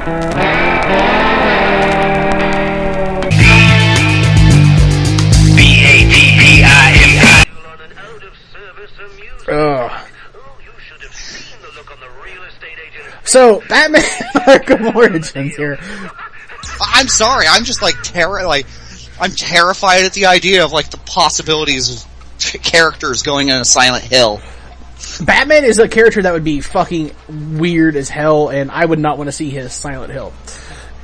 So, Batman Arkham Origins here. I'm sorry, I'm just like I'm terrified at the idea of like the possibilities of characters going in a Silent Hill. Batman is a character that would be fucking weird as hell, and I would not want to see his Silent Hill.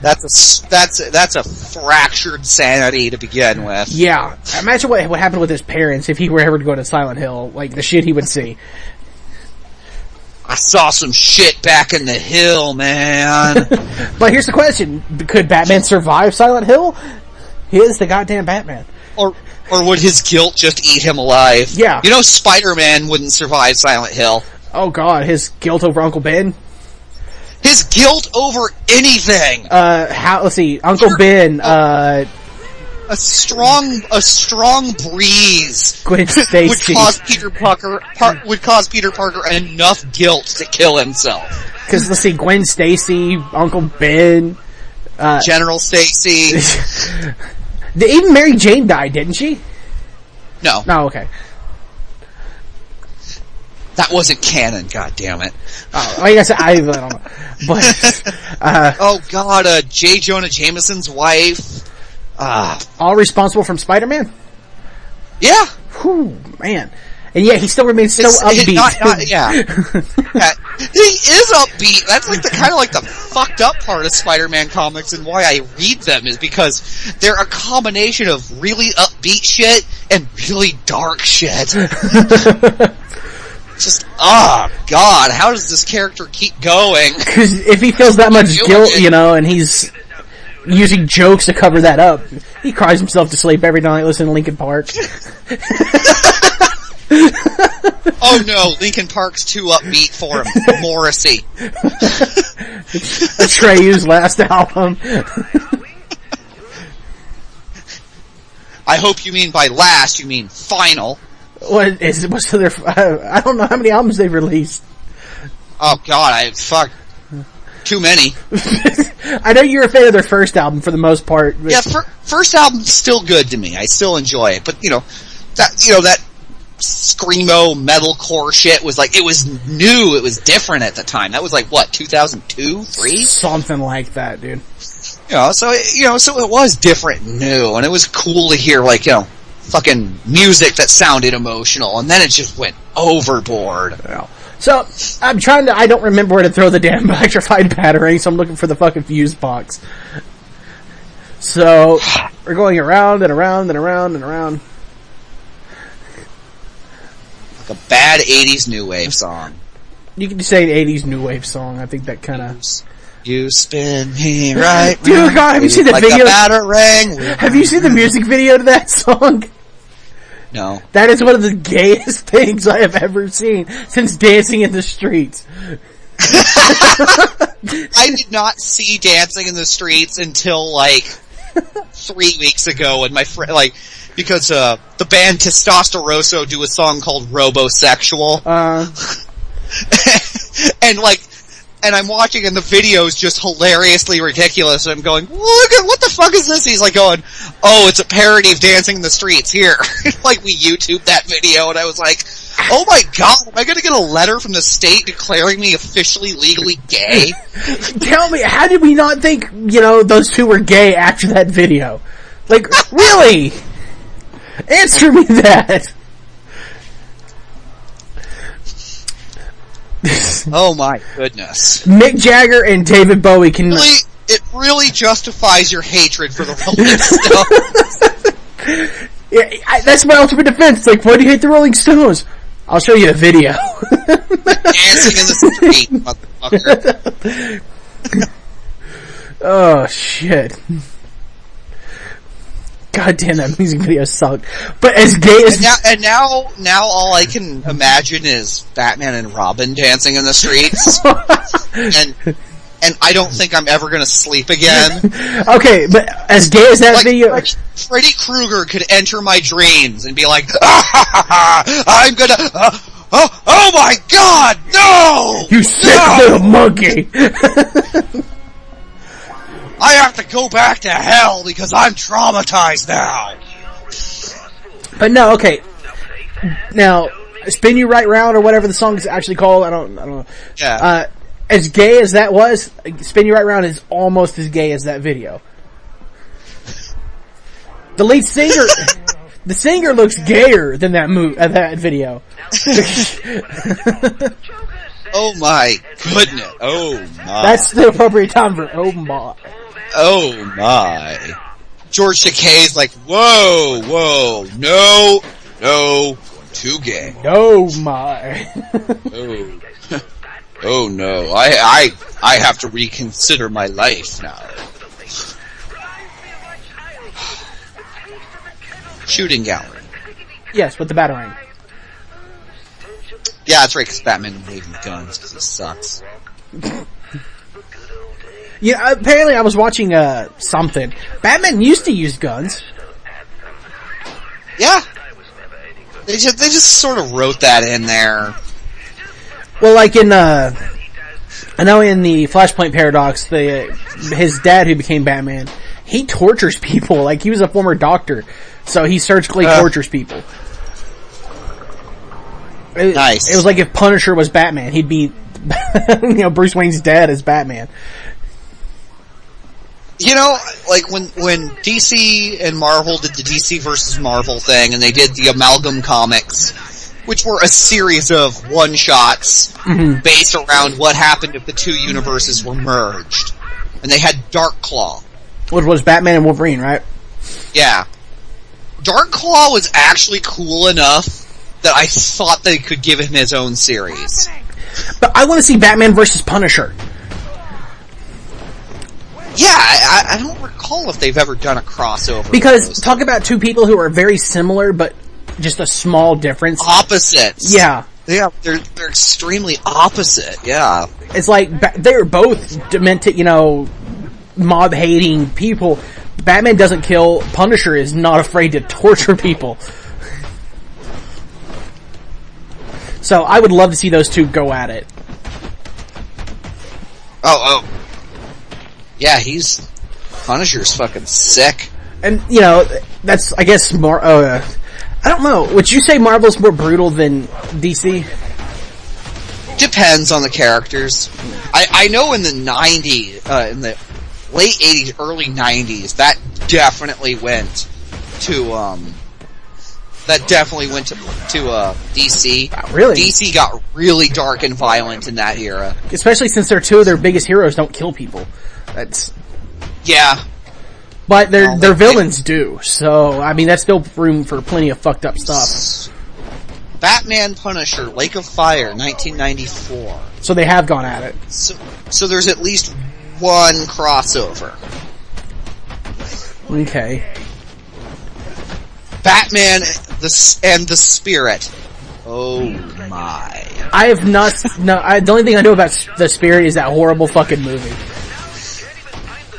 That's a fractured sanity to begin with. Yeah, imagine what happened with his parents if he were ever to go to Silent Hill, like the shit he would see. I saw some shit back in the hill, man. But here's the question. Could Batman survive Silent Hill? He is the goddamn Batman. Or would his guilt just eat him alive? Yeah. You know Spider-Man wouldn't survive Silent Hill. Oh god, his guilt over Uncle Ben? His guilt over anything! Let's see, Uncle Ben, A strong breeze Gwen Stacy would cause Peter Parker enough guilt to kill himself. Because let's see, Gwen Stacy, Uncle Ben, General Stacy. Even Mary Jane died, didn't she? No. No, okay. That wasn't canon, goddammit. Oh, I guess I don't know. But oh god, J. Jonah Jameson's wife. All responsible from Spider-Man? Yeah. Whew, man. And yet he still remains so upbeat. Yeah. He is upbeat. That's like the fucked up part of Spider-Man comics, and why I read them is because they're a combination of really upbeat shit and really dark shit. Just, god, how does this character keep going? Because if he feels that much guilt, and he's using jokes to cover that up, he cries himself to sleep every night listening to Linkin Park. Oh no, Linkin Park's too upbeat for him. Morrissey. Atreyu's last album. I hope you mean by last, you mean final. What's their? I don't know how many albums they've released. Oh god, too many. I know you're a fan of their first album for the most part. Yeah, first album's still good to me. I still enjoy it, but that screamo metalcore shit was like, it was new, it was different at the time. That was like what, 2002, 3? Something like that, dude. So it was different and new, and it was cool to hear fucking music that sounded emotional, and then it just went overboard. Yeah. So, I don't remember where to throw the damn electrified battery, so I'm looking for the fucking fuse box. So, we're going around and around and around and around. Like a bad 80s new wave song. You can say an 80s new wave song, I think that kinda... You spin me right. Dude, God, have you seen the video? Batarang. Have you seen the music video to that song? No. That is one of the gayest things I have ever seen since Dancing in the Streets. I did not see Dancing in the Streets until 3 weeks ago when my friend, because the band Testosteroso do a song called Robosexual. And I'm watching, and the video is just hilariously ridiculous, and I'm going, look at, what the fuck is this? He's going, oh, it's a parody of Dancing in the Streets, here. We YouTubed that video, and I was like, oh my god, am I gonna get a letter from the state declaring me officially legally gay? Tell me, how did we not think, those two were gay after that video? Really? Answer me that! Oh my goodness. Mick Jagger and David Bowie can... It really justifies your hatred for the Rolling Stones. Yeah, that's my ultimate defense. It's why do you hate the Rolling Stones? I'll show you a video. Dancing in the Street, motherfucker. Oh, shit. God damn, that music video sucked. But as gay as... And now all I can imagine is Batman and Robin dancing in the streets. and I don't think I'm ever gonna sleep again. Okay, but as gay as that video... Freddy Krueger could enter my dreams and be like, I'm gonna... oh my god, no! You sick little monkey! I have to go back to hell because I'm traumatized now. But no, okay. Now, Spin You Right Round or whatever the song is actually called, I don't know. Yeah. As gay as that was, Spin You Right Round is almost as gay as that video. The lead singer, the singer looks gayer than that video. Oh my goodness. Oh my. That's the appropriate time for oh my. Oh my. George Takei's like, whoa, no, too gay. Oh my. Oh. Oh no, I have to reconsider my life now. Shooting gallery. Yes, with the Batarang. Yeah, that's right, because Batman waving guns, because he sucks. Yeah, apparently I was watching, something. Batman used to use guns. Yeah. They just sort of wrote that in there. Well, like I know in the Flashpoint Paradox, his dad who became Batman, he tortures people, like he was a former doctor, so he surgically tortures people. Nice. It was like if Punisher was Batman, he'd be, Bruce Wayne's dad as Batman. You know, like when DC and Marvel did the DC versus Marvel thing, and they did the Amalgam comics, which were a series of one-shots based around what happened if the two universes were merged. And they had Darkclaw. Which was Batman and Wolverine, right? Yeah. Darkclaw was actually cool enough that I thought they could give him his own series. But I want to see Batman versus Punisher. Yeah, I don't recall if they've ever done a crossover. Because talk about two people who are very similar, but just a small difference. Opposites. Yeah. Yeah, they're extremely opposite, yeah. It's like, they're both demented, mob-hating people. Batman doesn't kill, Punisher is not afraid to torture people. So, I would love to see those two go at it. Oh. Yeah, Punisher's fucking sick. And, that's, I guess, more, I don't know, would you say Marvel's more brutal than DC? Depends on the characters. I know in the 90s, in the late 80s, early 90s, that definitely went to DC. Wow, really? DC got really dark and violent in that era. Especially since two of their biggest heroes don't kill people. That's... Yeah. But their villains do, so, I mean, that's still room for plenty of fucked up stuff. Batman Punisher, Lake of Fire, 1994. So they have gone at it. So there's at least one crossover. Okay. Batman and the Spirit. Oh my. I have not, the only thing I know about the Spirit is that horrible fucking movie.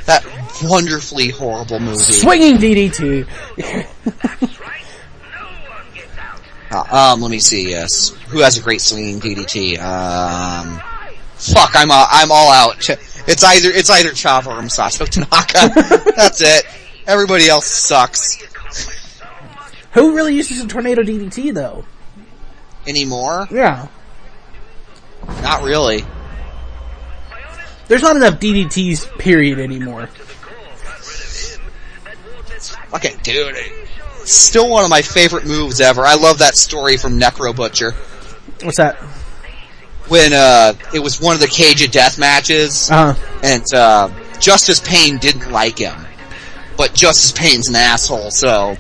That wonderfully horrible movie. Swinging DDT. Let me see, yes. Who has a great swinging DDT? Fuck, I'm all out. It's either Chavo or Masato Tanaka. That's it. Everybody else sucks. Who really uses a tornado DDT, though? Anymore? Yeah. Not really. There's not enough DDTs, period, anymore. Okay, dude. Still one of my favorite moves ever. I love that story from Necro Butcher. What's that? When, it was one of the Cage of Death matches, and, Justice Payne didn't like him. But Justice Payne's an asshole, so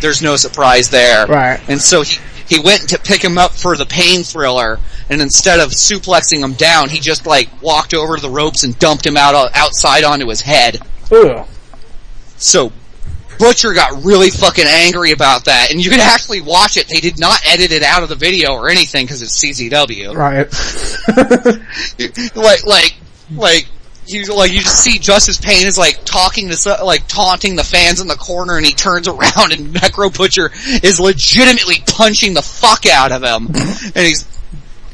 there's no surprise there. Right. And so he went to pick him up for the Pain Thriller, and instead of suplexing him down, he just, walked over to the ropes and dumped him outside onto his head. Ugh. So, Butcher got really fucking angry about that, and you can actually watch it. They did not edit it out of the video or anything because it's CZW. Right. You just see Justice Payne is taunting the fans in the corner, and he turns around, and Necro Butcher is legitimately punching the fuck out of him, and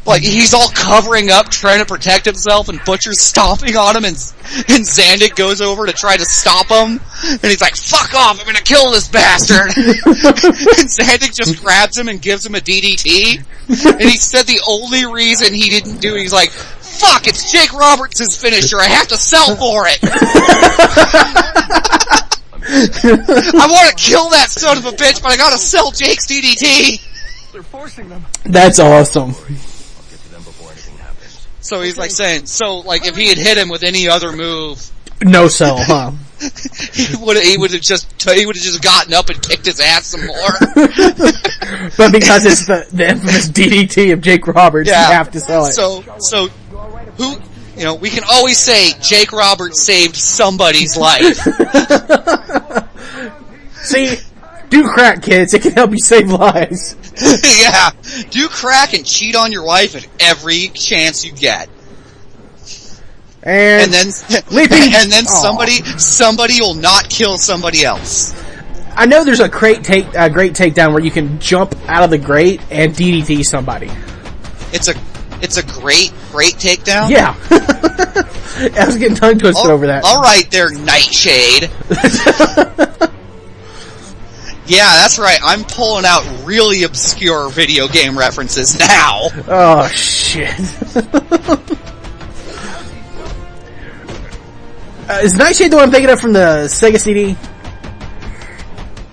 Like, he's all covering up, trying to protect himself, and Butcher's stomping on him, and Zandig goes over to try to stop him, and he's like, fuck off, I'm gonna kill this bastard! And Zandig just grabs him and gives him a DDT, and he said the only reason he didn't do it, he's like, fuck, it's Jake Roberts' finisher, I have to sell for it! I want to kill that son of a bitch, but I gotta sell Jake's DDT! They're forcing them. That's awesome. So he's like saying, like if he had hit him with any other move, no sell, huh? he would have just gotten up and kicked his ass some more. But because it's the infamous DDT of Jake Roberts, you have to sell it. So who, we can always say Jake Roberts saved somebody's life. See, do crack, kids. It can help you save lives. Yeah, do crack and cheat on your wife at every chance you get. And then somebody will not kill somebody else. I know there's a great takedown where you can jump out of the grate and DDT somebody. It's a great takedown. Yeah. I was getting tongue twisted over that. All right, there, Nightshade. Yeah, that's right. I'm pulling out really obscure video game references now. Oh, shit. Is Nightshade the one I'm thinking of from the Sega CD?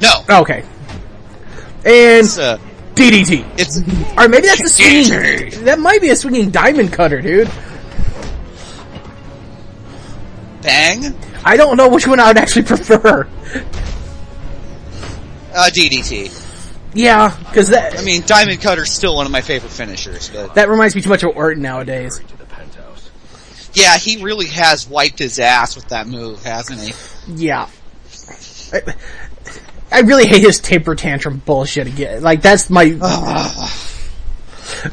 No. Oh, okay. And it's, DDT. Or maybe that's a swinging... DDT. That might be a swinging diamond cutter, dude. Bang? I don't know which one I would actually prefer. DDT. Yeah, because that... I mean, Diamond Cutter's still one of my favorite finishers, but... That reminds me too much of Orton nowadays. Yeah, he really has wiped his ass with that move, hasn't he? Yeah. I really hate his temper tantrum bullshit again. Like, that's my...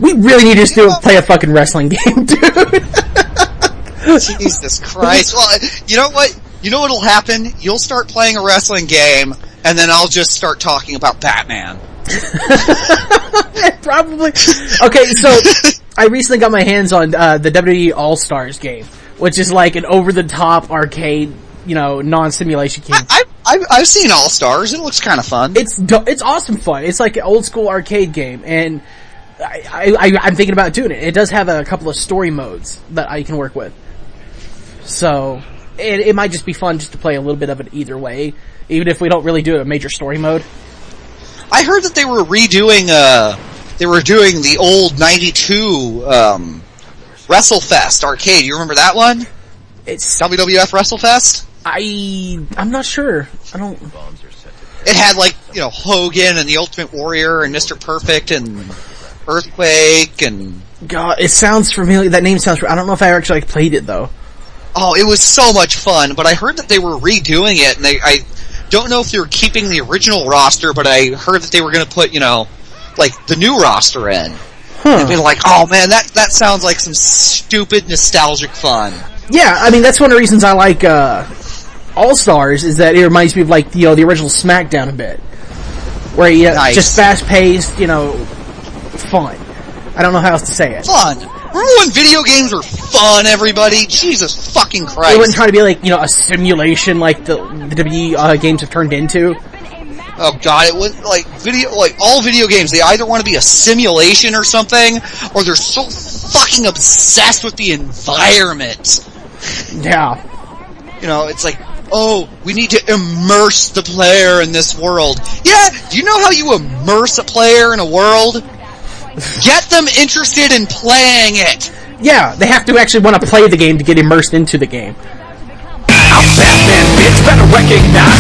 We really need to play a fucking wrestling game, dude. Jesus Christ. Well, you know what? You know what'll happen? You'll start playing a wrestling game, and then I'll just start talking about Batman. Probably. Okay, so I recently got my hands on the WWE All-Stars game, which is like an over-the-top arcade, non-simulation game. I've seen All-Stars. It looks kind of fun. It's awesome fun. It's like an old-school arcade game, and I'm thinking about doing it. It does have a couple of story modes that I can work with. So, it might just be fun just to play a little bit of it either way, even if we don't really do a major story mode. I heard that they were redoing, doing the old 92, WrestleFest arcade. You remember that one? It's WWF WrestleFest? I'm not sure. I don't... It had Hogan and the Ultimate Warrior and Mr. Perfect and Earthquake and... God, it sounds familiar. That name sounds... I don't know if I actually played it, though. Oh, it was so much fun, but I heard that they were redoing it, and I don't know if they were keeping the original roster, but I heard that they were going to put, the new roster in. And be like, oh man, that sounds like some stupid nostalgic fun. Yeah, I mean, that's one of the reasons I like, All-Stars, is that it reminds me of, the original SmackDown a bit. Where you, just fast-paced, fun. I don't know how else to say it. Fun! Remember when video games were fun, everybody? Jesus fucking Christ. It wouldn't try to be a simulation like the WWE games have turned into. Oh god, it wouldn't, all video games, they either want to be a simulation or something, or they're so fucking obsessed with the environment. Yeah. It's like, oh, we need to immerse the player in this world. Yeah, do you know how you immerse a player in a world? Get them interested in playing it! Yeah, they have to actually want to play the game to get immersed into the game. I'm Batman, bitch, better recognize